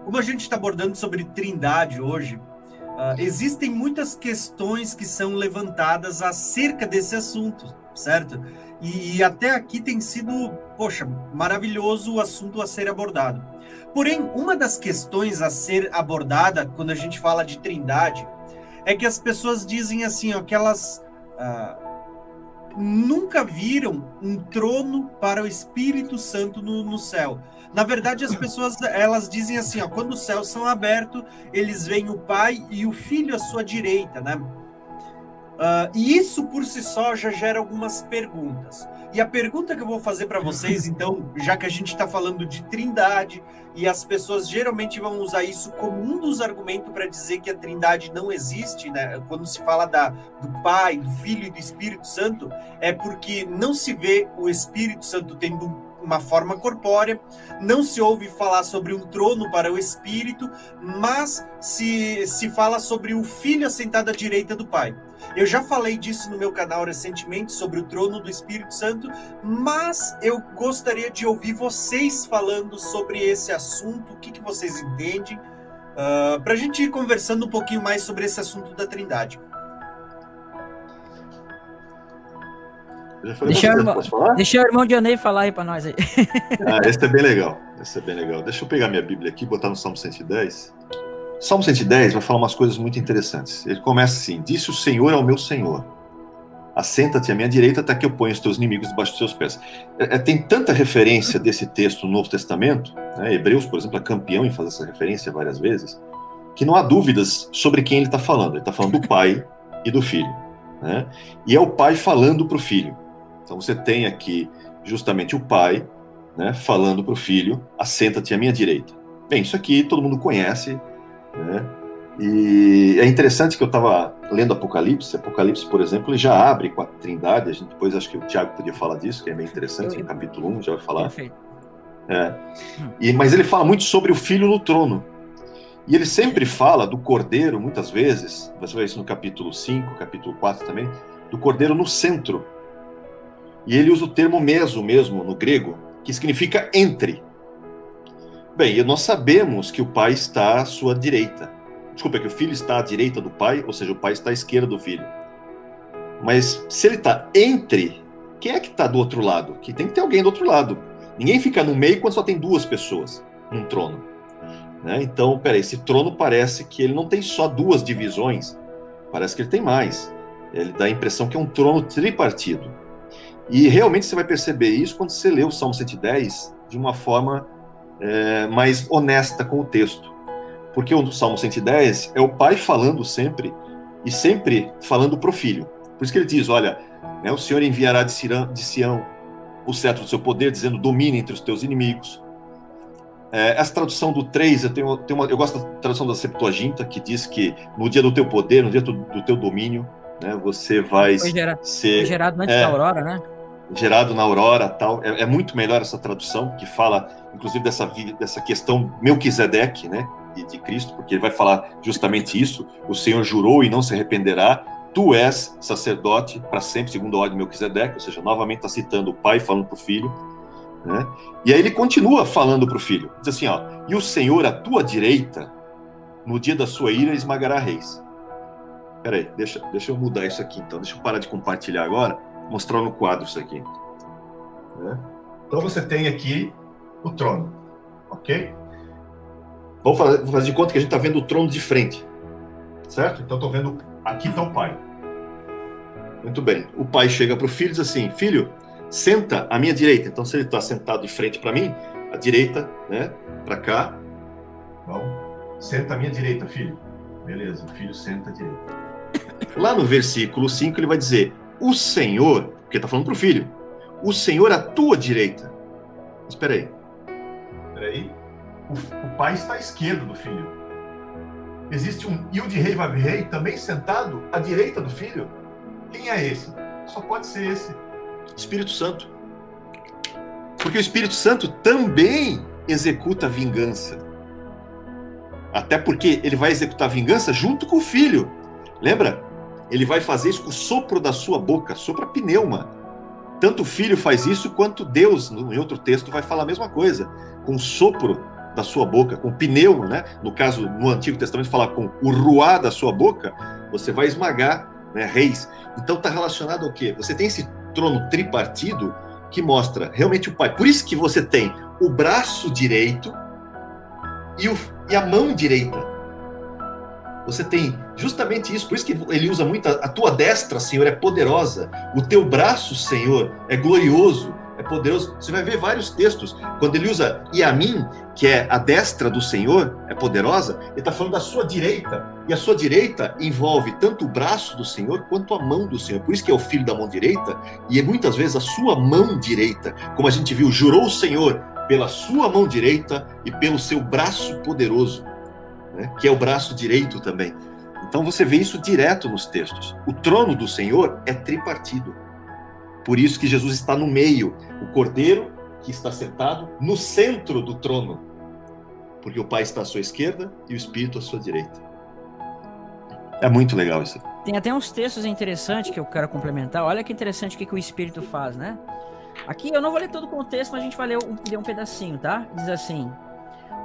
Como a gente está abordando sobre Trindade hoje, existem muitas questões que são levantadas acerca desse assunto, certo? E até aqui tem sido, poxa, maravilhoso o assunto a ser abordado. Porém, uma das questões a ser abordada quando a gente fala de Trindade é que as pessoas dizem assim, ó, que elas nunca viram um trono para o Espírito Santo no céu. Na verdade, as pessoas, elas dizem assim, ó, quando os céus são abertos, eles veem o Pai e o Filho à sua direita, né? E isso por si só já gera algumas perguntas. E a pergunta que eu vou fazer para vocês, então, já que a gente está falando de Trindade, e as pessoas geralmente vão usar isso como um dos argumentos para dizer que a Trindade não existe, né? Quando se fala do Pai, do Filho e do Espírito Santo, é porque não se vê o Espírito Santo tendo uma forma corpórea, não se ouve falar sobre um trono para o Espírito, mas se fala sobre o Filho assentado à direita do Pai. Eu já falei disso no meu canal recentemente, sobre o trono do Espírito Santo, mas eu gostaria de ouvir vocês falando sobre esse assunto, o que vocês entendem, para a gente ir conversando um pouquinho mais sobre esse assunto da Trindade. Deixa o irmão Dionei falar aí para nós aí. Esse é bem legal. Deixa eu pegar minha Bíblia aqui e botar no Salmo 110. Salmo 110 vai falar umas coisas muito interessantes. Ele começa assim: disse o Senhor ao meu Senhor, assenta-te à minha direita até que eu ponha os teus inimigos debaixo dos teus pés. Tem tanta referência desse texto no Novo Testamento, né? Hebreus, por exemplo, é campeão em fazer essa referência várias vezes, que não há dúvidas sobre quem ele está falando. Ele está falando do Pai e do Filho, né? E é o Pai falando para o Filho. Então você tem aqui justamente o Pai, né, falando para o Filho, assenta-te à minha direita. Bem, isso aqui todo mundo conhece, né? E é interessante que eu estava lendo Apocalipse, por exemplo, ele já abre com a Trindade. A gente depois, acho que o Tiago podia falar disso, que é bem interessante, no capítulo 1 já vai falar. Perfeito. Mas ele fala muito sobre o Filho no trono. E ele sempre fala do Cordeiro, muitas vezes, você vai ver isso no capítulo 5, capítulo 4 também, do Cordeiro no centro. E ele usa o termo meso mesmo, no grego, que significa entre. Bem, nós sabemos que o Pai está à sua direita. Desculpa, que o Filho está à direita do Pai, ou seja, o Pai está à esquerda do Filho. Mas se ele está entre, quem é que está do outro lado? Que tem que ter alguém do outro lado. Ninguém fica no meio quando só tem duas pessoas num trono, né? Então, esse trono parece que ele não tem só duas divisões, parece que ele tem mais. Ele dá a impressão que é um trono tripartido. E realmente você vai perceber isso quando você lê o Salmo 110 de uma forma mais honesta com o texto. Porque o Salmo 110 é o Pai falando sempre, e sempre falando para o Filho. Por isso que ele diz, olha, né, o Senhor enviará de Sião o cetro do seu poder, dizendo, domine entre os teus inimigos. Essa tradução do 3, eu gosto da tradução da Septuaginta, que diz que no dia do teu poder, no dia do teu domínio, né, você vai Foi ser... gerado antes da aurora, né? Gerado na aurora, tal. É muito melhor essa tradução, que fala, inclusive, dessa questão Melquisedeque, né, de Cristo, porque ele vai falar justamente isso. O Senhor jurou e não se arrependerá. Tu és sacerdote para sempre, segundo a ordem de Melquisedeque. Ou seja, novamente está citando o Pai falando para o Filho, né? E aí ele continua falando para o Filho. Diz assim, ó, e o Senhor à tua direita, no dia da sua ira, esmagará reis. Peraí, deixa eu mudar isso aqui, então. Deixa eu parar de compartilhar agora, mostrar no quadro isso aqui, né? Então você tem aqui o trono, ok? Vou fazer de conta que a gente está vendo o trono de frente, certo? Então estou vendo, aqui está o Pai. Muito bem, o Pai chega para o Filho e diz assim, Filho, senta à minha direita. Então se ele está sentado de frente para mim, a direita, né, para cá. Então, senta à minha direita, Filho. Beleza, o Filho senta à direita. Lá no versículo 5 ele vai dizer, o Senhor, porque está falando para o Filho, o Senhor à tua direita. Mas espera aí. O Pai está à esquerda do Filho. Existe um Yud-Rei Vav-Rei também sentado à direita do Filho. Quem é esse? Só pode ser esse. Espírito Santo. Porque o Espírito Santo também executa vingança. Até porque ele vai executar vingança junto com o Filho. Lembra? Ele vai fazer isso com o sopro da sua boca, sopra pneuma. Tanto o Filho faz isso, quanto Deus, em outro texto, vai falar a mesma coisa. Com o sopro da sua boca, com o pneu, né? No caso, no Antigo Testamento, fala com o ruá da sua boca, você vai esmagar, né, reis. Então está relacionado ao quê? Você tem esse trono tripartido que mostra realmente o Pai. Por isso que você tem o braço direito e a mão direita. Você tem justamente isso. Por isso que ele usa muito a tua destra, Senhor, é poderosa. O teu braço, Senhor, é glorioso, é poderoso. Você vai ver vários textos. Quando ele usa Yamin, que é a destra do Senhor, é poderosa, ele está falando da sua direita. E a sua direita envolve tanto o braço do Senhor quanto a mão do Senhor. Por isso que é o filho da mão direita, e é muitas vezes a sua mão direita. Como a gente viu, jurou o Senhor pela sua mão direita e pelo seu braço poderoso, né, que é o braço direito também. Então você vê isso direto nos textos. O trono do Senhor é tripartido. Por isso que Jesus está no meio, o Cordeiro que está sentado no centro do trono, porque o Pai está à sua esquerda e o Espírito à sua direita. É muito legal isso. Tem até uns textos interessantes que eu quero complementar. Olha que interessante o que o Espírito faz, né? Aqui eu não vou ler todo o contexto, mas a gente vai ler um pedacinho, tá? Diz assim,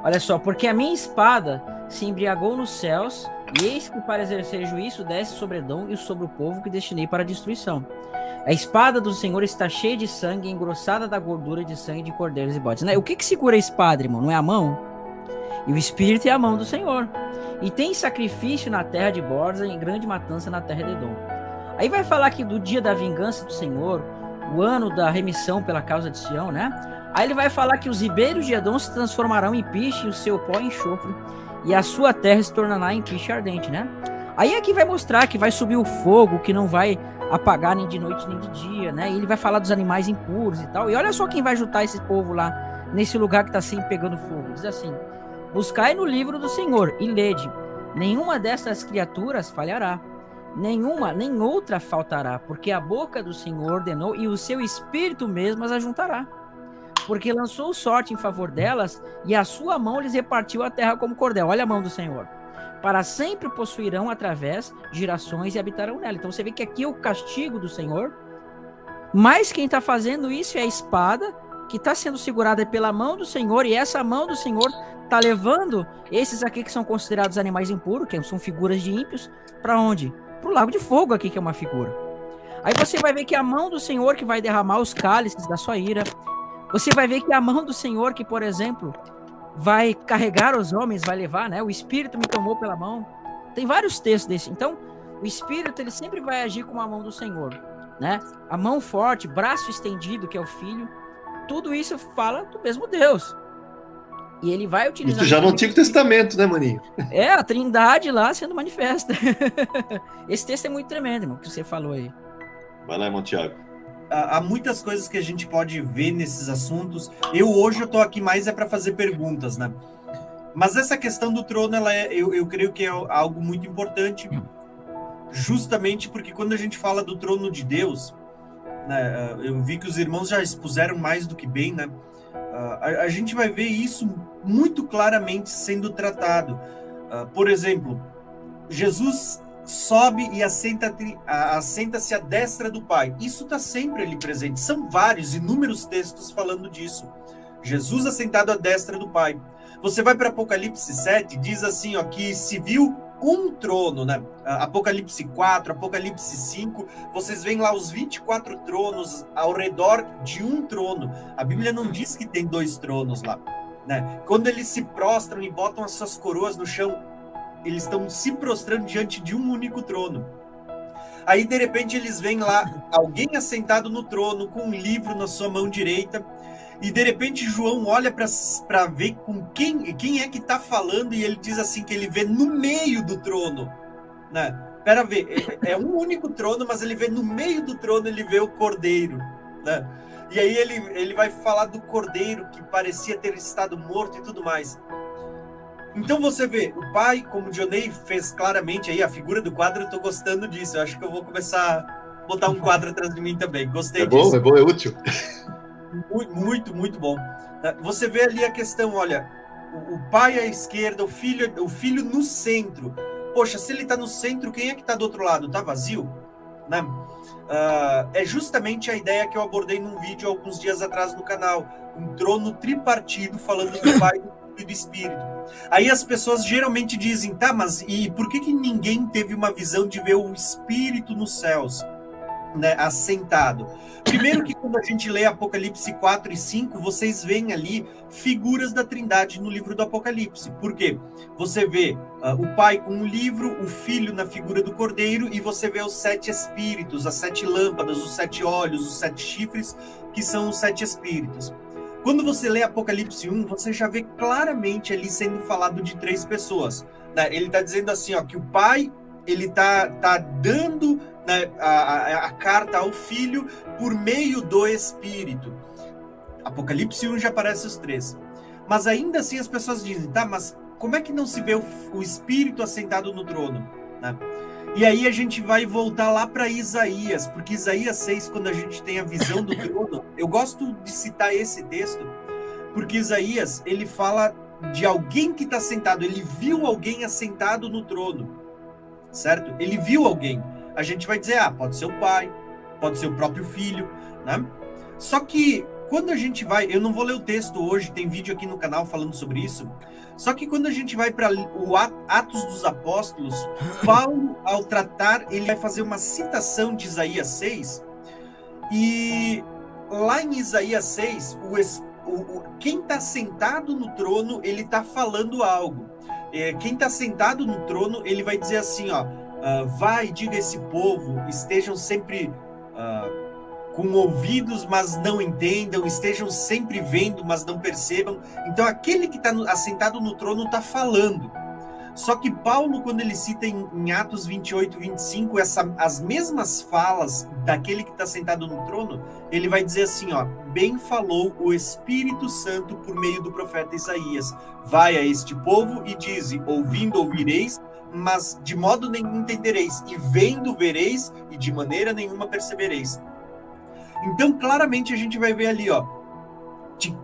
olha só, porque a minha espada se embriagou nos céus, e eis que para exercer juízo desce sobre Edom e sobre o povo que destinei para a destruição. A espada do Senhor está cheia de sangue, engrossada da gordura de sangue de cordeiros e bodes. Né? O que segura a espada, irmão? Não é a mão? E o Espírito é a mão do Senhor. E tem sacrifício na terra de Borza e em grande matança na terra de Edom. Aí vai falar que do dia da vingança do Senhor, o ano da remissão pela causa de Sião, né? Aí ele vai falar que os ribeiros de Edom se transformarão em piche e o seu pó em enxofre, e a sua terra se tornará em piche ardente, né? Aí aqui vai mostrar que vai subir o fogo, que não vai apagar nem de noite nem de dia, né? E ele vai falar dos animais impuros e tal. E olha só quem vai juntar esse povo lá, nesse lugar que está sempre pegando fogo. Diz assim, buscai no livro do Senhor e lede, nenhuma dessas criaturas falhará, nenhuma, nem outra faltará, porque a boca do Senhor ordenou e o seu Espírito mesmo as ajuntará. Porque lançou sorte em favor delas e a sua mão lhes repartiu a terra como cordel. Olha a mão do Senhor. Para sempre possuirão através gerações e habitarão nela. Então você vê que aqui é o castigo do Senhor, mas quem está fazendo isso é a espada que está sendo segurada pela mão do Senhor, e essa mão do Senhor está levando esses aqui que são considerados animais impuros, que são figuras de ímpios, para onde? Para o lago de fogo aqui, que é uma figura. Aí você vai ver que é a mão do Senhor que vai derramar os cálices da sua ira. Você vai ver que é a mão do Senhor que, por exemplo, vai carregar os homens, vai levar, né? O Espírito me tomou pela mão. Tem vários textos desse. Então, o Espírito, ele sempre vai agir com a mão do Senhor, né? A mão forte, braço estendido, que é o Filho. Tudo isso fala do mesmo Deus. E ele vai utilizar... Isso já no Antigo Testamento, né, maninho? É, a Trindade lá sendo manifesta. Esse texto é muito tremendo, irmão, que você falou aí. Vai lá, irmão Tiago. Há muitas coisas que a gente pode ver nesses assuntos. Hoje eu tô aqui mais para fazer perguntas, né? Mas essa questão do trono, eu creio que é algo muito importante, justamente porque quando a gente fala do trono de Deus, né, eu vi que os irmãos já expuseram mais do que bem, né? A gente vai ver isso muito claramente sendo tratado. Por exemplo, Jesus sobe e assenta-se à destra do Pai. Isso está sempre ali presente. São vários, inúmeros textos falando disso. Jesus assentado à destra do Pai. Você vai para Apocalipse 7, diz assim, ó, que se viu um trono, né? Apocalipse 4, Apocalipse 5, vocês veem lá os 24 tronos ao redor de um trono. A Bíblia não diz que tem 2 tronos lá, né? Quando eles se prostram e botam as suas coroas no chão, eles estão se prostrando diante de um único trono. Aí, de repente, eles veem lá alguém assentado no trono com um livro na sua mão direita. E, de repente, João olha para ver com quem é que está falando. E ele diz assim que ele vê no meio do trono. Né? Pera ver, é um único trono, mas ele vê no meio do trono, ele vê o Cordeiro. Né? E aí ele vai falar do Cordeiro que parecia ter estado morto e tudo mais. Então você vê, o Pai, como o Dionei fez claramente aí, a figura do quadro, eu tô gostando disso. Eu acho que eu vou começar a botar um quadro atrás de mim também. Gostei disso. É bom, é útil. Muito, muito bom. Você vê ali a questão, olha, o Pai à esquerda, o filho no centro. Poxa, se ele tá no centro, quem é que tá do outro lado? Tá vazio? Né? É justamente a ideia que eu abordei num vídeo alguns dias atrás no canal. Um trono tripartido falando do Pai, do e do Espírito. Aí as pessoas geralmente dizem, tá, mas e por que ninguém teve uma visão de ver o Espírito nos céus, né, assentado? Primeiro que quando a gente lê Apocalipse 4 e 5, vocês veem ali figuras da Trindade no livro do Apocalipse. Por quê? Você vê o Pai com um livro, o Filho na figura do Cordeiro, e você vê os 7 Espíritos, as 7 lâmpadas, os 7 olhos, os 7 chifres, que são os 7 Espíritos. Quando você lê Apocalipse 1, você já vê claramente ali sendo falado de 3 pessoas. Né? Ele está dizendo assim, ó, que o Pai, ele tá dando, né, a carta ao Filho por meio do Espírito. Apocalipse 1 já aparece os 3. Mas ainda assim as pessoas dizem, tá, mas como é que não se vê o Espírito assentado no trono? Né? E aí a gente vai voltar lá para Isaías, porque Isaías 6, quando a gente tem a visão do trono, eu gosto de citar esse texto, porque Isaías, ele fala de alguém que está sentado, ele viu alguém assentado no trono, certo? Ele viu alguém. A gente vai dizer, pode ser o Pai, pode ser o próprio Filho, né? Só que quando a gente vai, eu não vou ler o texto hoje, tem vídeo aqui no canal falando sobre isso, só que quando a gente vai para o Atos dos Apóstolos, Paulo, ao tratar, ele vai fazer uma citação de Isaías 6, e lá em Isaías 6, quem está sentado no trono, ele está falando algo. Quem está sentado no trono, ele vai dizer assim, ó, vai, diga a esse povo, estejam sempre com ouvidos, mas não entendam, estejam sempre vendo, mas não percebam. Então, aquele que está assentado no trono está falando. Só que Paulo, quando ele cita em Atos 28, 25, as mesmas falas daquele que está sentado no trono, ele vai dizer assim, ó, bem falou o Espírito Santo por meio do profeta Isaías. Vai a este povo e dize, ouvindo ouvireis, mas de modo nenhum entendereis, e vendo vereis, e de maneira nenhuma percebereis. Então, claramente, a gente vai ver ali, ó,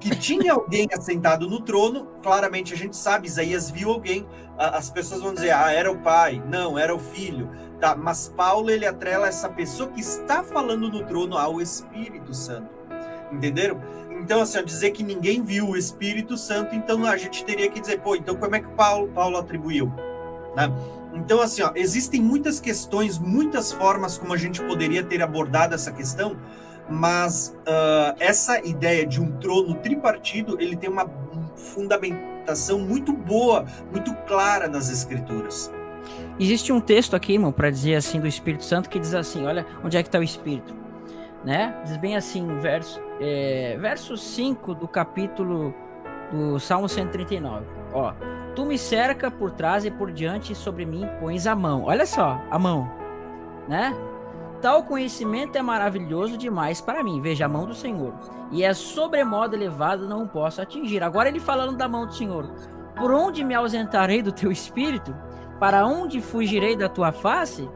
que tinha alguém assentado no trono, claramente a gente sabe, Isaías viu alguém, as pessoas vão dizer, era o Pai, não, era o Filho, tá? Mas Paulo, ele atrela essa pessoa que está falando no trono ao Espírito Santo, entenderam? Então, assim, dizer que ninguém viu o Espírito Santo, então a gente teria que dizer, então como é que Paulo atribuiu, né? Então, assim, ó, existem muitas questões, muitas formas como a gente poderia ter abordado essa questão, mas essa ideia de um trono tripartido, ele tem uma fundamentação muito boa, muito clara nas Escrituras. Existe um texto aqui, irmão, para dizer assim do Espírito Santo, que diz assim, olha onde é que está o Espírito, né? Diz bem assim, verso 5 do capítulo do Salmo 139, ó, tu me cerca por trás e por diante, e sobre mim pões a mão, olha só, a mão, né? Tal conhecimento é maravilhoso demais para mim. Veja, a mão do Senhor. E é sobremodo elevado, não posso atingir. Agora ele falando da mão do Senhor. Por onde me ausentarei do teu espírito? Para onde fugirei da tua face?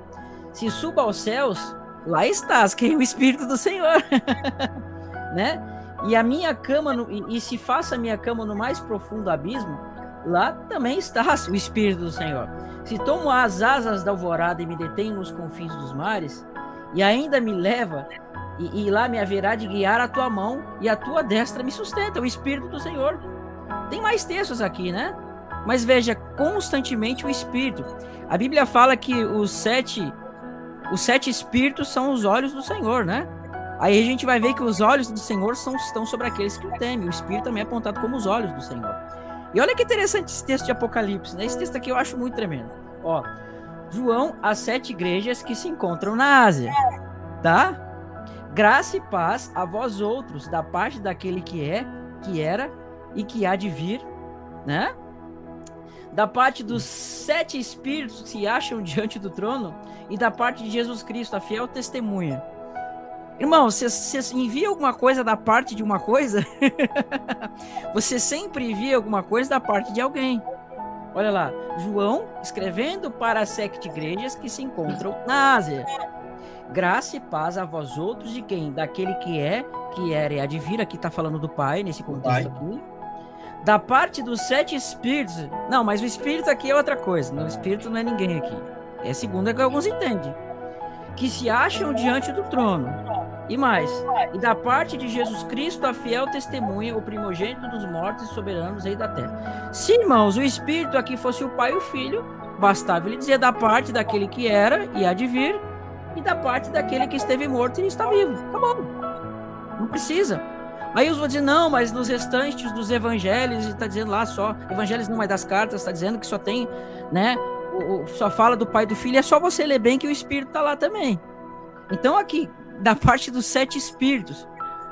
Se suba aos céus, lá estás, que é o Espírito do Senhor. Né? E a minha cama, e se faça a minha cama no mais profundo abismo, lá também estás, o Espírito do Senhor. Se tomo as asas da alvorada e me detenho nos confins dos mares, e ainda me leva, e lá me haverá de guiar a tua mão, e a tua destra me sustenta, o Espírito do Senhor. Tem mais textos aqui, né? Mas veja, constantemente o Espírito. A Bíblia fala que os sete Espíritos são os olhos do Senhor, né? Aí a gente vai ver que os olhos do Senhor estão sobre aqueles que o temem. O Espírito também é apontado como os olhos do Senhor. E olha que interessante esse texto de Apocalipse, né? Esse texto aqui eu acho muito tremendo. Ó, João, as 7 igrejas que se encontram na Ásia, tá? Graça e paz a vós outros, da parte daquele que é, que era e que há de vir, né? Da parte dos 7 espíritos que se acham diante do trono e da parte de Jesus Cristo, a fiel testemunha. Irmão, você envia alguma coisa da parte de uma coisa? Você sempre envia alguma coisa da parte de alguém. Olha lá, João escrevendo para as 7 igrejas que se encontram na Ásia. Graça e paz a vós outros de quem? Daquele que é, que era e há de vir. Aqui está falando do Pai, nesse contexto aqui. Da parte dos 7 espíritos. Não, mas o espírito aqui é outra coisa. O espírito não é ninguém aqui. É segundo é que alguns entendem. Que se acham diante do trono E mais, e da parte de Jesus Cristo, a fiel testemunha, o primogênito dos mortos e soberanos, rei da terra. Se, irmãos, o Espírito aqui fosse o Pai e o Filho, bastava ele dizer da parte daquele que era e há de vir, e da parte daquele que esteve morto e está vivo. Acabou. Não precisa. Aí eu vou dizer, não, mas nos restantes dos evangelhos, está dizendo lá só, evangelhos não é das cartas, está dizendo que só tem, né, só fala do Pai e do Filho, é só você ler bem que o Espírito está lá também. Então aqui, da parte dos 7 Espíritos,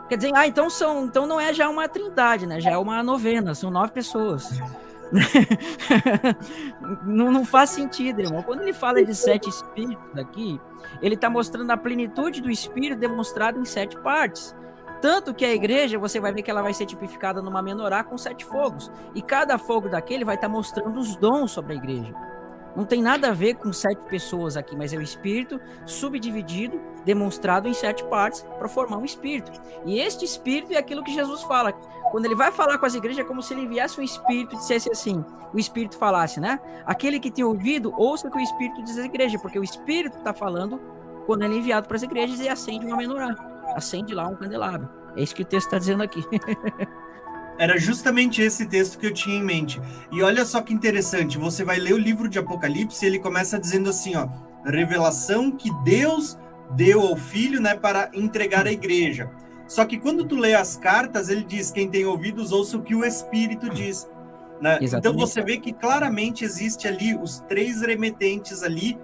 quer dizer, então não é já uma trindade, né, já é uma novena, são 9 pessoas. não faz sentido, irmão. Quando ele fala de 7 Espíritos aqui, ele está mostrando a plenitude do Espírito demonstrada em 7 partes. Tanto que a igreja, você vai ver que ela vai ser tipificada numa menorá com 7 fogos. E cada fogo daquele vai estar mostrando os dons sobre a igreja. Não tem nada a ver com 7 pessoas aqui, mas é o Espírito subdividido, demonstrado em 7 partes, para formar um Espírito. E este Espírito é aquilo que Jesus fala. Quando ele vai falar com as igrejas, é como se ele enviasse um Espírito e dissesse assim, o Espírito falasse, né? Aquele que tem ouvido, ouça o que o Espírito diz à igreja, porque o Espírito está falando quando ele é enviado para as igrejas e acende uma menorá. Acende lá um candelabro. É isso que o texto está dizendo aqui. Era justamente esse texto que eu tinha em mente. E olha só que interessante, você vai ler o livro de Apocalipse e ele começa dizendo assim, ó, revelação que Deus deu ao Filho, né, para entregar à igreja. Só que quando tu lê as cartas, ele diz, quem tem ouvidos, ouça o que o Espírito diz. Né? Então você vê que claramente existe ali os 3 remetentes ali.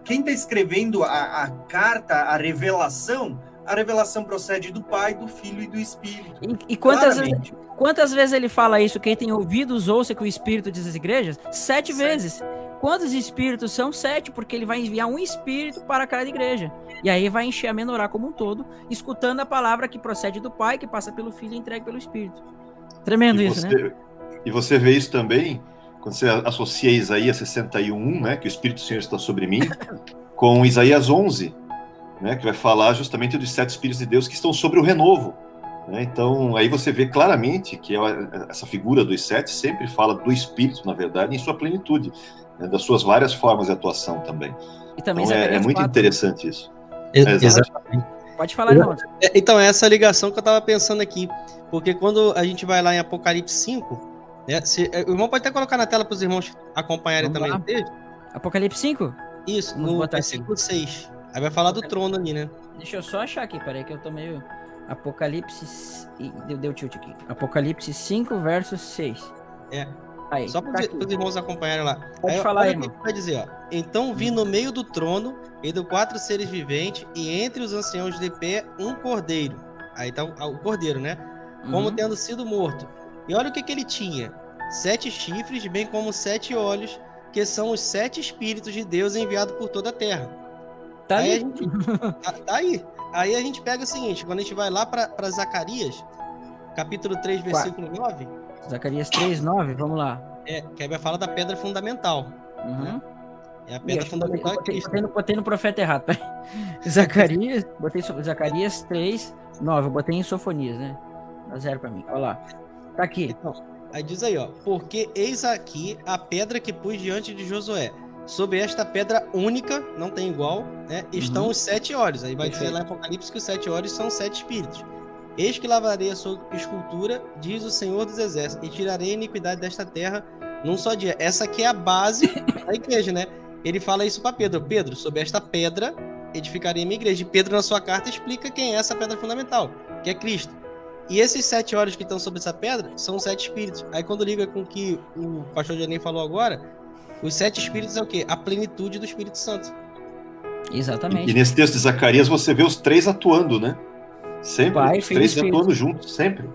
Quem está escrevendo a carta, a revelação procede do Pai, do Filho e do Espírito. E quantas vezes ele fala isso? Quem tem ouvidos, ouça que o Espírito diz às igrejas? 7 vezes. Quantos Espíritos são? 7, porque ele vai enviar um Espírito para cada igreja. E aí vai encher a menorá como um todo, escutando a palavra que procede do Pai, que passa pelo Filho e entregue pelo Espírito. Tremendo isso, né? E você vê isso também, quando você associa Isaías 61, né, que o Espírito do Senhor está sobre mim, com Isaías 11, né, que vai falar justamente dos 7 Espíritos de Deus que estão sobre o renovo. Né? Então, aí você vê claramente que essa figura dos 7 sempre fala do Espírito, na verdade, em sua plenitude, né, das suas várias formas de atuação também. E também então, é muito interessante isso. Exatamente. Pode falar, irmão. Então, é essa ligação que eu estava pensando aqui, porque quando a gente vai lá em Apocalipse 5, né, o irmão pode até colocar na tela para os irmãos acompanharem também o texto. Apocalipse 5? Isso, no versículo 6. Aí vai falar do trono ali, né? Deixa eu só achar aqui, peraí, que eu tô meio... Apocalipse... Deu tilt aqui. Apocalipse 5, verso 6. É. Aí, só para os irmãos acompanharem lá. Pode falar, irmão. Vai dizer, ó. Então vi no meio do trono e dos 4 seres viventes e entre os anciãos de pé um cordeiro. Aí tá o cordeiro, né? Como tendo sido morto. E olha o que ele tinha. 7 chifres, bem como 7 olhos, que são os 7 espíritos de Deus enviados por toda a terra. Tá aí aí. Tá aí. Aí a gente pega o seguinte, quando a gente vai lá para Zacarias, capítulo 3, versículo 9. Zacarias 3, 9, vamos lá. Que aí vai falar da pedra fundamental. Né? É a pedra fundamental. Botei no profeta errado. Zacarias, botei Zacarias 3, 9, eu botei em Sofonias, né? Dá 0 para mim, olha lá. Tá aqui. Então, aí diz aí, ó. Porque eis aqui a pedra que pus diante de Josué. Sobre esta pedra única, não tem igual, né, estão os 7 olhos. Aí vai dizer lá em Apocalipse que os 7 olhos são 7 espíritos. Eis que lavarei a sua escultura, diz o Senhor dos Exércitos, e tirarei a iniquidade desta terra num só dia. Essa aqui é a base da igreja, né? Ele fala isso para Pedro. Pedro, sobre esta pedra edificarei a minha igreja. E Pedro, na sua carta, explica quem é essa pedra fundamental, que é Cristo. E esses 7 olhos que estão sobre essa pedra são 7 espíritos. Aí quando liga com o que o pastor Janei falou agora, os 7 espíritos é o quê? A plenitude do Espírito Santo. Exatamente. E nesse texto de Zacarias você vê os 3 atuando, né? Sempre. Pai, os 3 atuando juntos, sempre.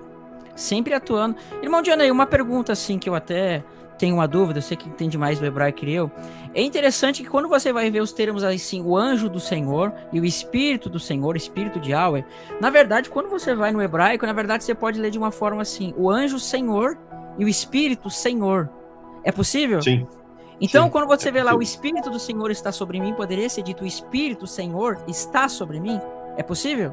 Sempre atuando. Irmão Janei, uma pergunta assim que eu até tenho uma dúvida, eu sei que entende mais do hebraico que eu. É interessante que quando você vai ver os termos assim, o anjo do Senhor e o Espírito do Senhor, Espírito de Yahweh, na verdade, quando você vai no hebraico, na verdade você pode ler de uma forma assim, o anjo Senhor e o Espírito Senhor. É possível? Sim. Então, sim, quando você vê lá, o Espírito do Senhor está sobre mim, poderia ser dito, o Espírito Senhor está sobre mim? É possível?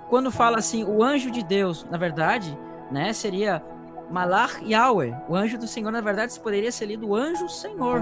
Quando fala assim, o anjo de Deus, na verdade, né, seria Malach Yahweh. O anjo do Senhor, na verdade, poderia ser lido o anjo Senhor.